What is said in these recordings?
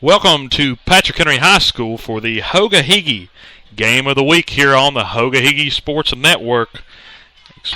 Welcome to Patrick Henry High School for the Hoga-Higgy Game of the Week here on the Hoga-Higgy Sports Network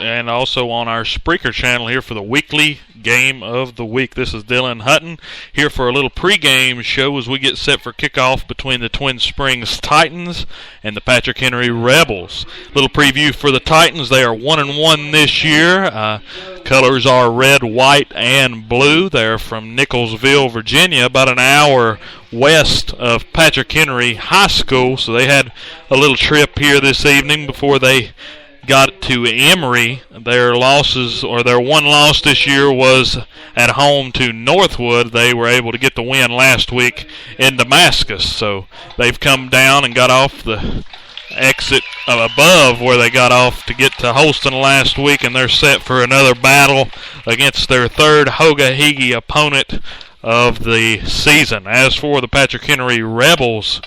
and also on our Spreaker channel here for the weekly Game of the Week. This is Dylan Hutton here for a little pregame show as we get set for kickoff between the Twin Springs Titans and the Patrick Henry Rebels. Little preview for the Titans. They are 1-1 this year. Colors are red, white, and blue. They're from Nicholsville, Virginia, about an hour west of Patrick Henry High School. So they had a little trip here this evening before they got to Emory. Their losses, or their one loss this year, was at home to Northwood. They were able to get the win last week in Damascus. So they've come down and got off the exit above where they got off to get to Holston last week, and they're set for another battle against their third Hoga-Higgy opponent of the season. As for the Patrick Henry Rebels,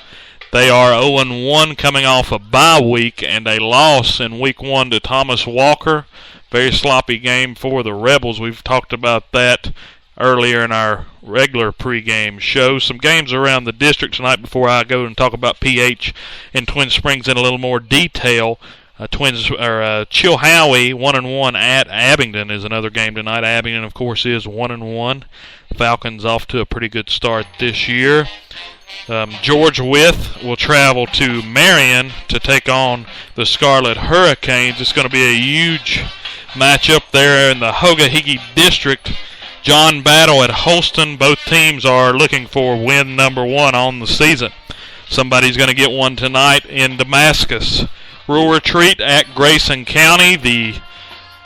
they are 0-1 coming off a bye week and a loss in week 1 to Thomas Walker. Very sloppy game for the Rebels. We've talked about that earlier in our regular pregame show. Some games around the district tonight before I go and talk about PH and Twin Springs in a little more detail. Chilhowie 1-1 at Abingdon is another game tonight. Abingdon, of course, is 1-1. Falcons off to a pretty good start this year. George Wythe will travel to Marion to take on the Scarlet Hurricanes. It's going to be a huge matchup there in the Hoga-Higgy district. John Battle at Holston. Both teams are looking for win number 1 on the season. Somebody's going to get one tonight in Damascus. Rural Retreat at Grayson County. The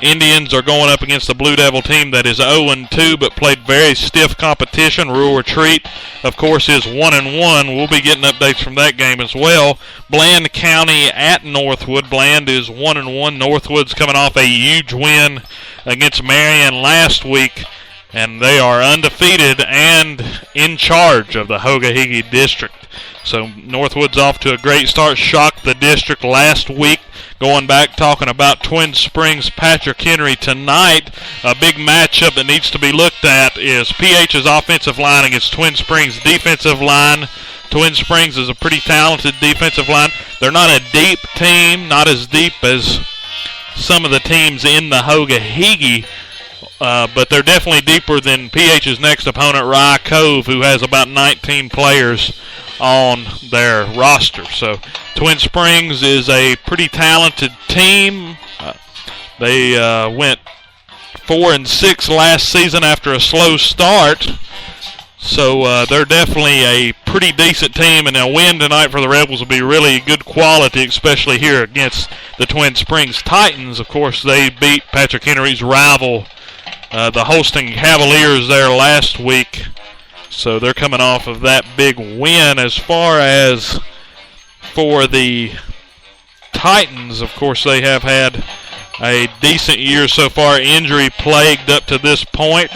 Indians are going up against the Blue Devil team that is 0-2 but played very stiff competition. Rural Retreat, of course, is 1-1. We'll be getting updates from that game as well. Bland County at Northwood. Bland is 1-1. Northwood's coming off a huge win against Marion last week, and they are undefeated and in charge of the Hoga-Higgy district. So Northwood's off to a great start. Shocked the district last week. Going back, talking about Twin Springs Patrick Henry tonight, a big matchup that needs to be looked at is PH's offensive line against Twin Springs' defensive line. Twin Springs is a pretty talented defensive line. They're not a deep team, not as deep as some of the teams in the Hoga-Higgy, but they're definitely deeper than PH's next opponent, Rye Cove, who has about 19 players on their roster. So Twin Springs is a pretty talented team. They went 4-6 last season after a slow start. So they're definitely a pretty decent team, and a win tonight for the Rebels will be really good quality, especially here against the Twin Springs Titans. Of course, they beat Patrick Henry's rival, the Holston Cavaliers, there last week. So they're coming off of that big win. As far as for the Titans, of course, they have had a decent year so far, injury plagued up to this point.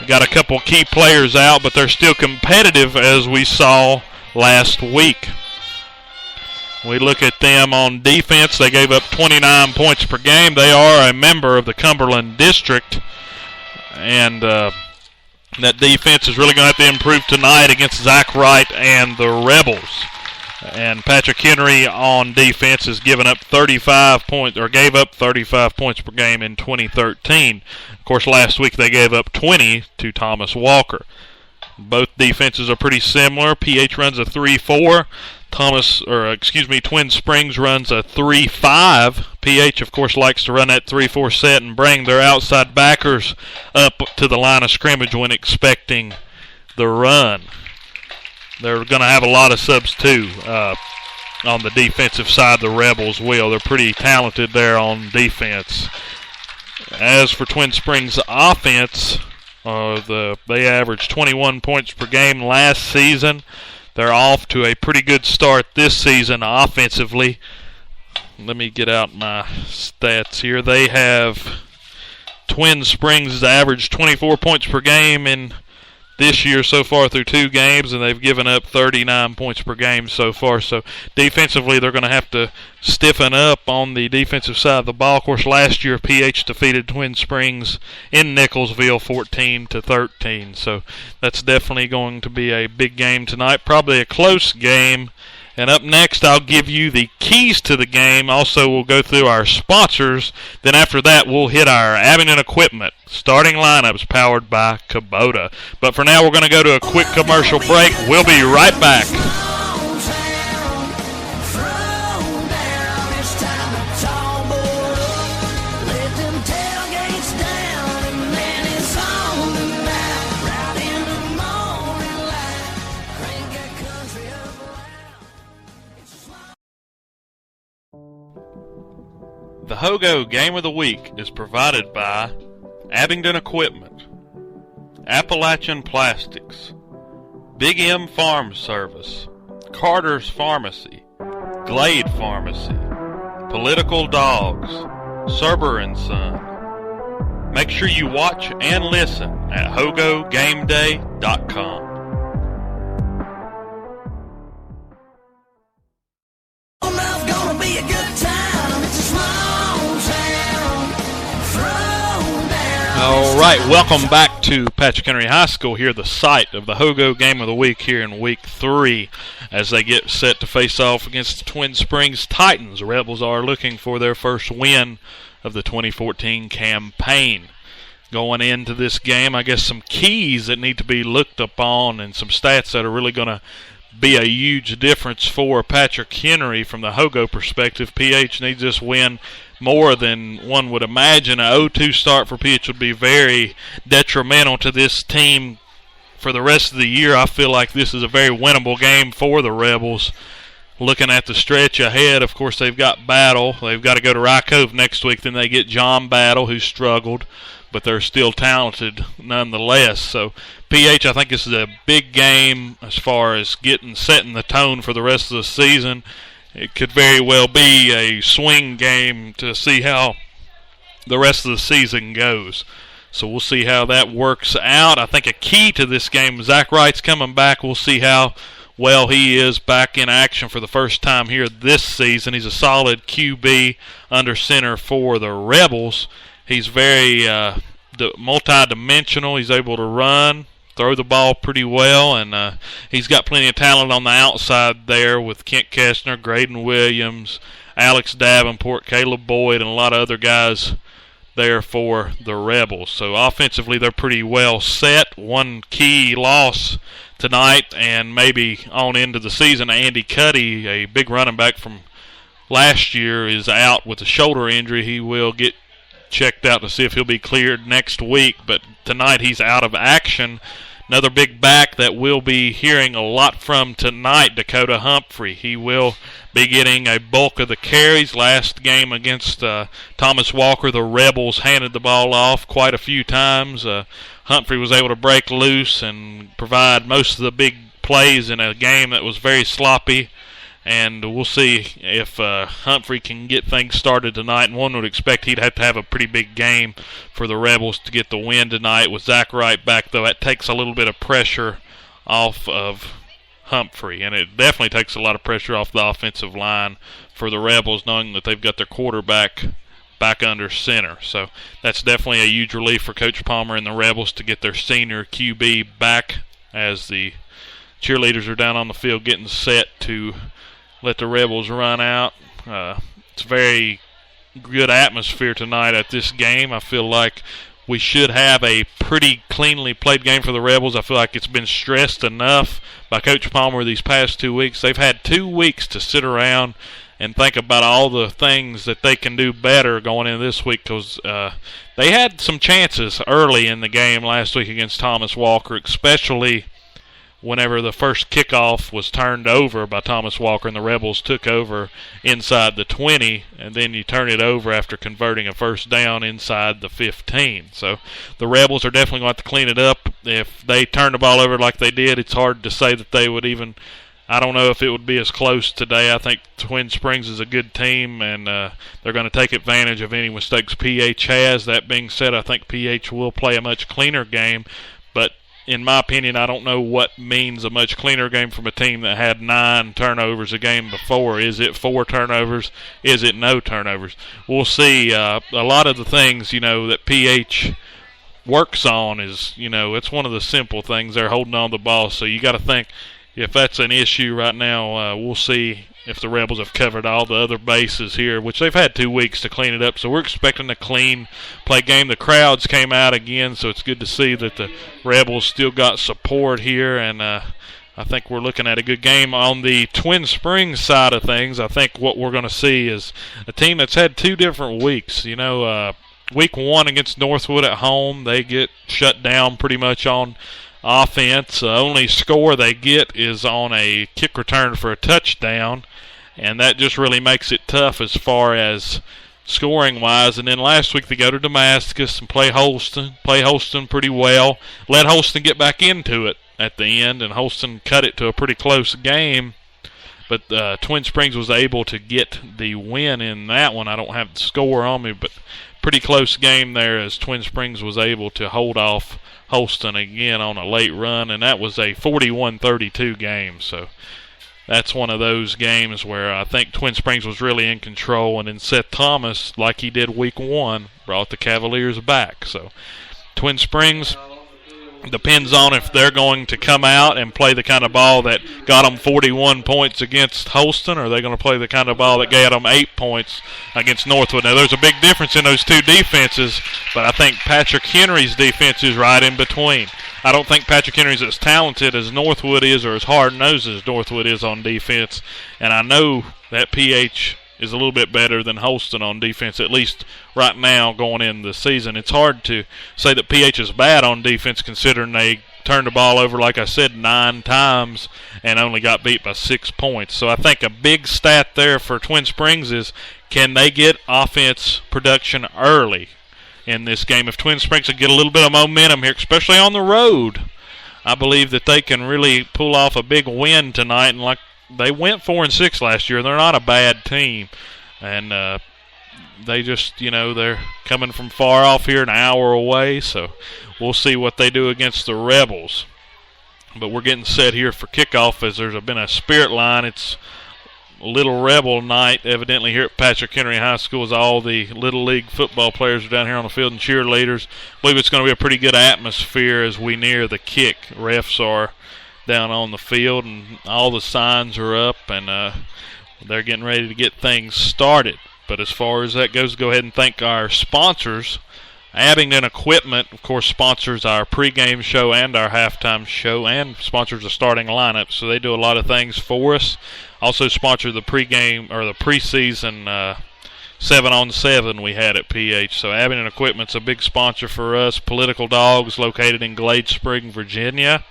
Got a couple key players out, but they're still competitive, as we saw last week. We look at them on defense. They gave up 29 points per game. They are a member of the Cumberland District, and that defense is really going to have to improve tonight against Zach Wright and the Rebels. And Patrick Henry on defense has given up 35 points, or gave up 35 points per game in 2013. Of course, last week they gave up 20 to Thomas Walker. Both defenses are pretty similar. PH runs a 3-4. Twin Springs runs a 3-5. PH, of course, likes to run that 3-4 set and bring their outside backers up to the line of scrimmage when expecting the run. They're going to have a lot of subs, too, on the defensive side. The Rebels will. They're pretty talented there on defense. As for Twin Springs' offense, they averaged 21 points per game last season. They're off to a pretty good start this season offensively. Let me get out my stats here. They have Twin Springs averaged 24 points per game in this year so far through 2 games, and they've given up 39 points per game so far. So defensively, they're going to have to stiffen up on the defensive side of the ball. Of course, last year PH defeated Twin Springs in Nicholsville 14-13. So that's definitely going to be a big game tonight, probably a close game. And up next, I'll give you the keys to the game. Also, we'll go through our sponsors. Then after that, we'll hit our Abingdon equipment. Starting lineups powered by Kubota. But for now, we're going to go to a quick commercial break. We'll be right back. The Hogo Game of the Week is provided by Abingdon Equipment, Appalachian Plastics, Big M Farm Service, Carter's Pharmacy, Glade Pharmacy, Political Dogs, Serber & Son. Make sure you watch and listen at HogoGameDay.com. All right, welcome back to Patrick Henry High School here, the site of the Hogo Game of the Week here in Week 3 as they get set to face off against the Twin Springs Titans. The Rebels are looking for their first win of the 2014 campaign. Going into this game, I guess some keys that need to be looked upon and some stats that are really going to be a huge difference for Patrick Henry from the Hogo perspective. PH needs this win more than one would imagine. A 0-2 start for PH would be very detrimental to this team for the rest of the year. I feel like this is a very winnable game for the Rebels. Looking at the stretch ahead, of course, they've got Battle. They've got to go to Rye Cove next week. Then they get John Battle, who struggled, but they're still talented nonetheless. So PH, I think this is a big game as far as setting the tone for the rest of the season. It could very well be a swing game to see how the rest of the season goes. So we'll see how that works out. I think a key to this game, Zach Wright's coming back. We'll see how well he is back in action for the first time here this season. He's a solid QB under center for the Rebels. He's very multi-dimensional. He's able to run, throw the ball pretty well, and he's got plenty of talent on the outside there with Kent Kestner, Graydon Williams, Alex Davenport, Caleb Boyd, and a lot of other guys there for the Rebels. So offensively, they're pretty well set. One key loss tonight and maybe on into the season, Andy Cuddy, a big running back from last year, is out with a shoulder injury. He will get checked out to see if he'll be cleared next week, but tonight he's out of action. Another big back that we'll be hearing a lot from tonight, Dakota Humphrey. He will be getting a bulk of the carries. Last game against Thomas Walker, the Rebels handed the ball off quite a few times. Humphrey was able to break loose and provide most of the big plays in a game that was very sloppy. And we'll see if Humphrey can get things started tonight. And one would expect he'd have to have a pretty big game for the Rebels to get the win tonight. With Zach Wright back, though, that takes a little bit of pressure off of Humphrey. And it definitely takes a lot of pressure off the offensive line for the Rebels, knowing that they've got their quarterback back under center. So that's definitely a huge relief for Coach Palmer and the Rebels to get their senior QB back as the cheerleaders are down on the field getting set to let the Rebels run out. It's a very good atmosphere tonight at this game. I feel like we should have a pretty cleanly played game for the Rebels. I feel like it's been stressed enough by Coach Palmer these past 2 weeks. They've had 2 weeks to sit around and think about all the things that they can do better going into this week, because they had some chances early in the game last week against Thomas Walker, especially whenever the first kickoff was turned over by Thomas Walker and the Rebels took over inside the 20, and then you turn it over after converting a first down inside the 15. So the Rebels are definitely going to have to clean it up. If they turn the ball over like they did, it's hard to say that they would even, I don't know if it would be as close today. I think Twin Springs is a good team, and they're going to take advantage of any mistakes PH has. That being said, I think PH will play a much cleaner game, but in my opinion, I don't know what means a much cleaner game from a team that had 9 turnovers a game before. Is it 4 turnovers? Is it no turnovers? We'll see. A lot of the things, that PH works on is, it's one of the simple things. They're holding on the ball, so you got to think if that's an issue right now. We'll see if the Rebels have covered all the other bases here, which they've had 2 weeks to clean it up. So we're expecting a clean play game. The crowds came out again, so it's good to see that the Rebels still got support here, and I think we're looking at a good game. On the Twin Springs side of things, I think what we're going to see is a team that's had 2 different weeks. Week 1 against Northwood at home, they get shut down pretty much on offense. Only score they get is on a kick return for a touchdown, and that just really makes it tough as far as scoring-wise. And then last week they go to Damascus and play Holston pretty well. Let Holston get back into it at the end, and Holston cut it to a pretty close game. But Twin Springs was able to get the win in that one. I don't have the score on me, but pretty close game there as Twin Springs was able to hold off Holston again on a late run, and that was a 41-32 game. So that's one of those games where I think Twin Springs was really in control, and then Seth Thomas, like he did week 1, brought the Cavaliers back. So Twin Springs depends on if they're going to come out and play the kind of ball that got them 41 points against Holston, or are they going to play the kind of ball that got them 8 points against Northwood. Now, there's a big difference in those 2 defenses, but I think Patrick Henry's defense is right in between. I don't think Patrick Henry's as talented as Northwood is, or as hard-nosed as Northwood is on defense, and I know that PH is a little bit better than Holston on defense, at least right now going into the season. It's hard to say that PH is bad on defense considering they turned the ball over, like I said, 9 times and only got beat by 6 points. So I think a big stat there for Twin Springs is, can they get offense production early in this game? If Twin Springs can get a little bit of momentum here, especially on the road, I believe that they can really pull off a big win tonight. And like they went 4-6 last year. They're not a bad team, and they just, they're coming from far off here, an hour away. So we'll see what they do against the Rebels. But we're getting set here for kickoff as there's been a spirit line. It's Little Rebel night, evidently, here at Patrick Henry High School, as all the Little League football players are down here on the field and cheerleaders. I believe it's going to be a pretty good atmosphere as we near the kick. Refs are down on the field, and all the signs are up, and they're getting ready to get things started. But as far as that goes, go ahead and thank our sponsors. Abingdon Equipment, of course, sponsors our pregame show and our halftime show, and sponsors the starting lineup. So they do a lot of things for us. Also sponsor the pregame or the preseason 7-on-7 we had at PH. So Abingdon Equipment's a big sponsor for us. Political Dogs, located in Glade Spring, Virginia.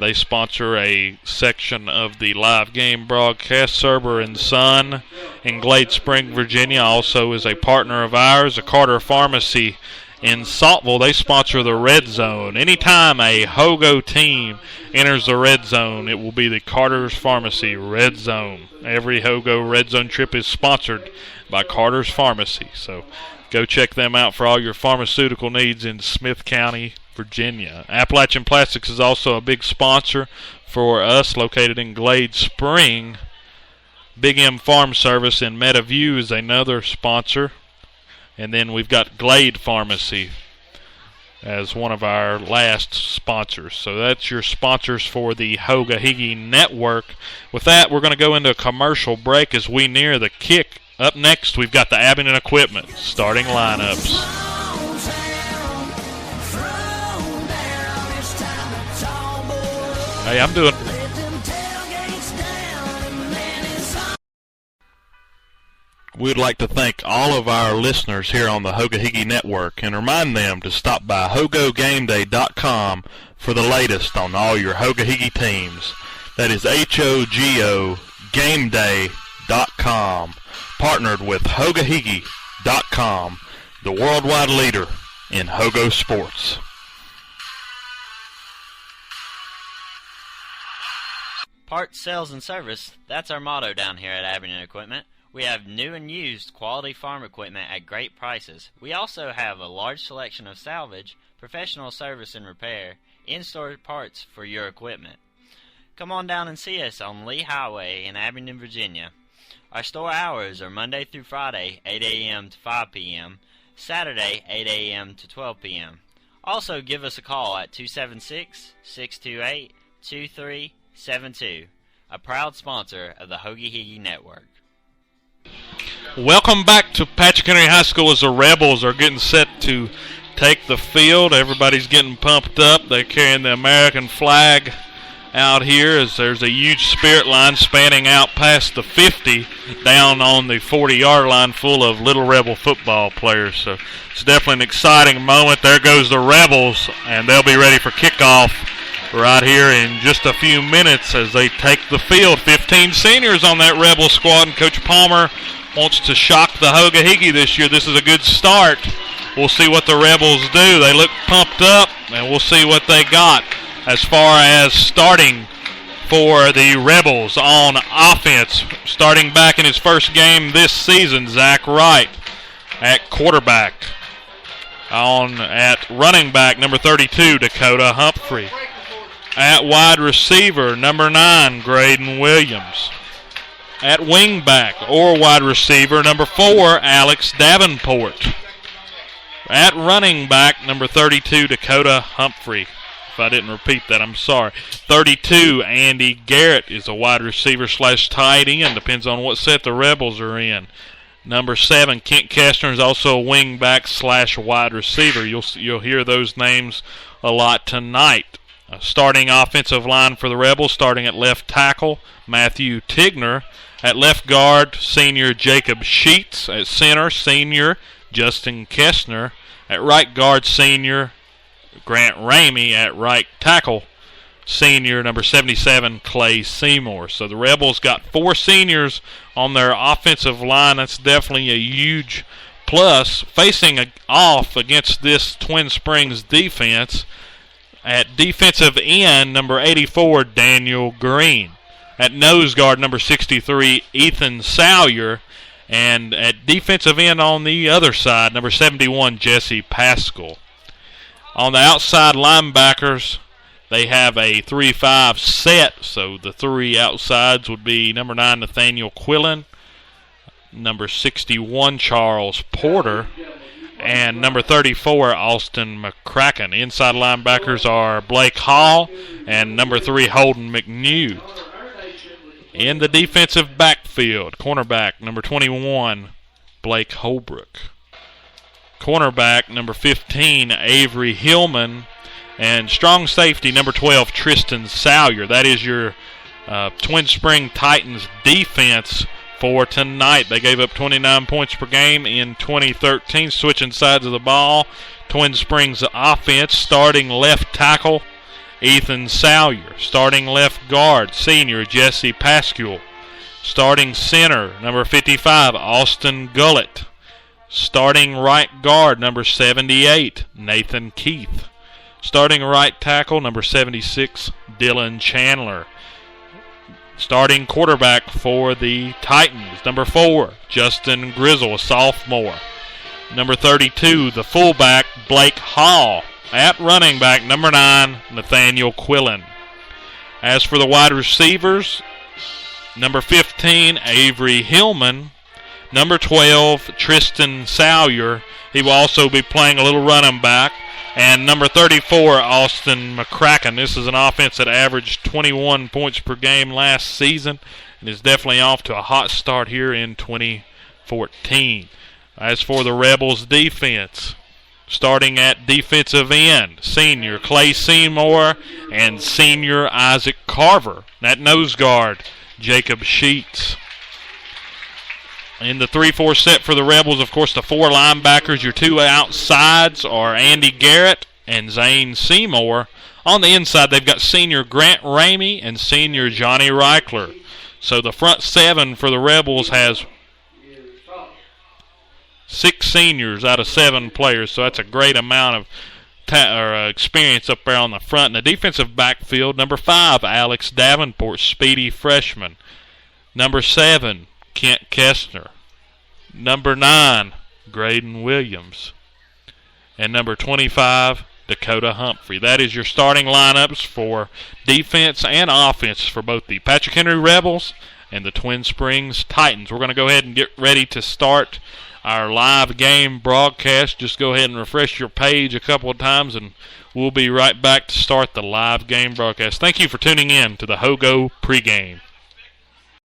They sponsor a section of the live game broadcast. Serber and Son in Glade Spring, Virginia, also is a partner of ours. The Carter Pharmacy in Saltville, they sponsor the Red Zone. Anytime a Hogo team enters the Red Zone, it will be the Carter's Pharmacy Red Zone. Every Hogo Red Zone trip is sponsored by Carter's Pharmacy. So go check them out for all your pharmaceutical needs in Smith County, Virginia. Appalachian Plastics is also a big sponsor for us, located in Glade Spring. Big M Farm Service in Meadowview is another sponsor. And then we've got Glade Pharmacy as one of our last sponsors. So that's your sponsors for the Hoga-Higgy Network. With that, we're going to go into a commercial break as we near the kick. Up next, we've got the Abingdon Equipment starting lineups. Hey, I'm doing... We'd like to thank all of our listeners here on the Hoga-Higgy Network and remind them to stop by HogoGameDay.com for the latest on all your Hoga-Higgy teams. That is HOGO GameDay.com, partnered with HogaHiggy.com, the worldwide leader in Hogo sports. Parts, sales, and service, that's our motto down here at Abingdon Equipment. We have new and used quality farm equipment at great prices. We also have a large selection of salvage, professional service and repair, in-store parts for your equipment. Come on down and see us on Lee Highway in Abingdon, Virginia. Our store hours are Monday through Friday, 8 a.m. to 5 p.m., Saturday, 8 a.m. to 12 p.m. Also, give us a call at 276-628-2372, a proud sponsor of the Hoagie Higgy Network. Welcome back to Patrick Henry High School as the Rebels are getting set to take the field. Everybody's getting pumped up. They're carrying the American flag out here as there's a huge spirit line spanning out past the 50 down on the 40-yard line full of Little Rebel football players. So it's definitely an exciting moment. There goes the Rebels, and they'll be ready for kickoff right here in just a few minutes as they take the field. 15 seniors on that Rebel squad, and Coach Palmer wants to shock the Hoagie Higgy this year. This is a good start. We'll see what the Rebels do. They look pumped up, and we'll see what they got as far as starting for the Rebels on offense. Starting back in his first game this season, Zach Wright at quarterback. At running back, number 32, Dakota Humphrey. At wide receiver, number 9, Graydon Williams. At wing back or wide receiver, number 4, Alex Davenport. At running back, number 32, Dakota Humphrey. If I didn't repeat that, I'm sorry. 32, Andy Garrett is a wide receiver / tight end. Depends on what set the Rebels are in. Number 7, Kent Kestner is also a wing back / wide receiver. You'll hear those names a lot tonight. Starting offensive line for the Rebels, starting at left tackle, Matthew Tigner. At left guard, senior Jacob Sheets. At center, senior Justin Kestner. At right guard, senior Grant Ramey. At right tackle, senior number 77, Clay Seymour. So the Rebels got 4 seniors on their offensive line. That's definitely a huge plus. Facing off against this Twin Springs defense, at defensive end, number 84, Daniel Green. At nose guard, number 63, Ethan Salyer. And at defensive end on the other side, number 71, Jesse Pascal. On the outside linebackers, they have a 3-5 set, so the 3 outsides would be number 9, Nathaniel Quillen, number 61, Charles Porter, and number 34, Austin McCracken. Inside linebackers are Blake Hall and number 3, Holden McNew. In the defensive backfield, cornerback number 21, Blake Holbrook. Cornerback number 15, Avery Hillman. And strong safety number 12, Tristan Salyer. That is your Twin Spring Titans defense for tonight. They gave up 29 points per game in 2013, switching sides of the ball. Twin Springs offense, starting left tackle, Ethan Salyer. Starting left guard, senior Jesse Pascal. Starting center, number 55, Austin Gullett. Starting right guard, number 78, Nathan Keith. Starting right tackle, number 76, Dylan Chandler. Starting quarterback for the Titans, number 4, Justin Grizzle, a sophomore. Number 32, the fullback, Blake Hall. At running back, number 9, Nathaniel Quillen. As for the wide receivers, number 15, Avery Hillman. Number 12, Tristan Salyer. He will also be playing a little running back. And number 34, Austin McCracken. This is an offense that averaged 21 points per game last season and is definitely off to a hot start here in 2014. As for the Rebels defense, starting at defensive end, senior Clay Seymour and senior Isaac Carver. At nose guard, Jacob Sheets. In the 3-4 set for the Rebels, of course, the 4 linebackers, your 2 outsides are Andy Garrett and Zane Seymour. On the inside, they've got senior Grant Ramey and senior Johnny Reichler. So the front 7 for the Rebels has 6 seniors out of 7 players, so that's a great amount of experience up there on the front. In the defensive backfield, number 5, Alex Davenport, speedy freshman. Number 7, Kent Kestner. Number 9, Graydon Williams. And number 25, Dakota Humphrey. That is your starting lineups for defense and offense for both the Patrick Henry Rebels and the Twin Springs Titans. We're going to go ahead and get ready to start our live game broadcast. Just go ahead and refresh your page a couple of times, and we'll be right back to start the live game broadcast. Thank you for tuning in to the Hogo pregame.